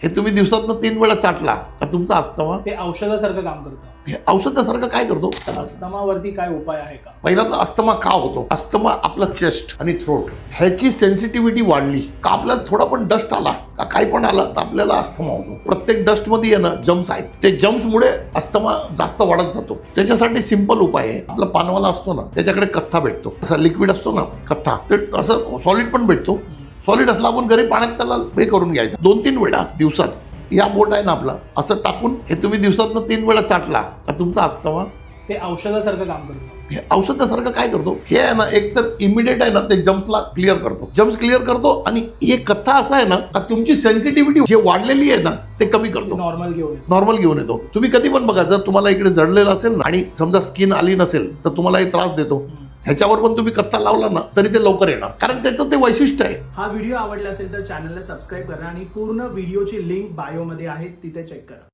हे तुम्ही दिवसातनं 3 वेळा चाटला का तुमचा अस्थमा ते औषधासारखं काम करतं. हे औषधासारखं काय करतो? अस्थमावरती काय उपाय आहे का? पहिला तर अस्थमा का होतो? अस्थमा आपला चेस्ट आणि थ्रोट ह्याची सेन्सिटिव्हिटी वाढली का आपल्याला थोडा पण डस्ट आला का काही पण आला तर आपल्याला अस्थमा होतो. प्रत्येक डस्टमध्ये आहे ना जम्स आहेत, ते जम्समुळे अस्थमा जास्त वाढत जातो. त्याच्यासाठी सिंपल उपाय आहे, आपला पानवाला असतो ना त्याच्याकडे कथ्था भेटतो, असा लिक्विड असतो ना कथ्था, ते असं सॉलिड पण भेटतो. सॉलिड असला आपण घरी पाण्यात त्याला हे करून घ्यायचं 2-3 वेळा दिवसात. या बोट आहे ना आपला असं टाकून हे तुम्ही दिवसातनं 3 वेळा चाटला का तुमचा अस्थमा ते औषधासारखं काम करतं. हे औषधासारखं काय करतो? हे आहे ना एक तर इमिडिएट आहे ना ते जम्सला क्लिअर करतो, जम्स क्लिअर करतो. आणि हे कथा असं आहे ना का तुमची सेन्सिटिव्हिटी जे वाढलेली आहे ना ते कमी करतो, नॉर्मल घेऊन येतो. तुम्ही कधी पण बघा, जर तुम्हाला इकडे जडलेलं असेल ना आणि समजा स्किन आली नसेल तर तुम्हाला हे त्रास देतो, ह्याच्यावर पण तुम्ही कत्था लावला ना तरी ते लवकर येणार, कारण त्याचं ते वैशिष्ट्य आहे. हा व्हिडिओ आवडला असेल तर चॅनलला सबस्क्राईब करा आणि पूर्ण व्हिडिओची लिंक बायोमध्ये आहे, तिथे चेक करा.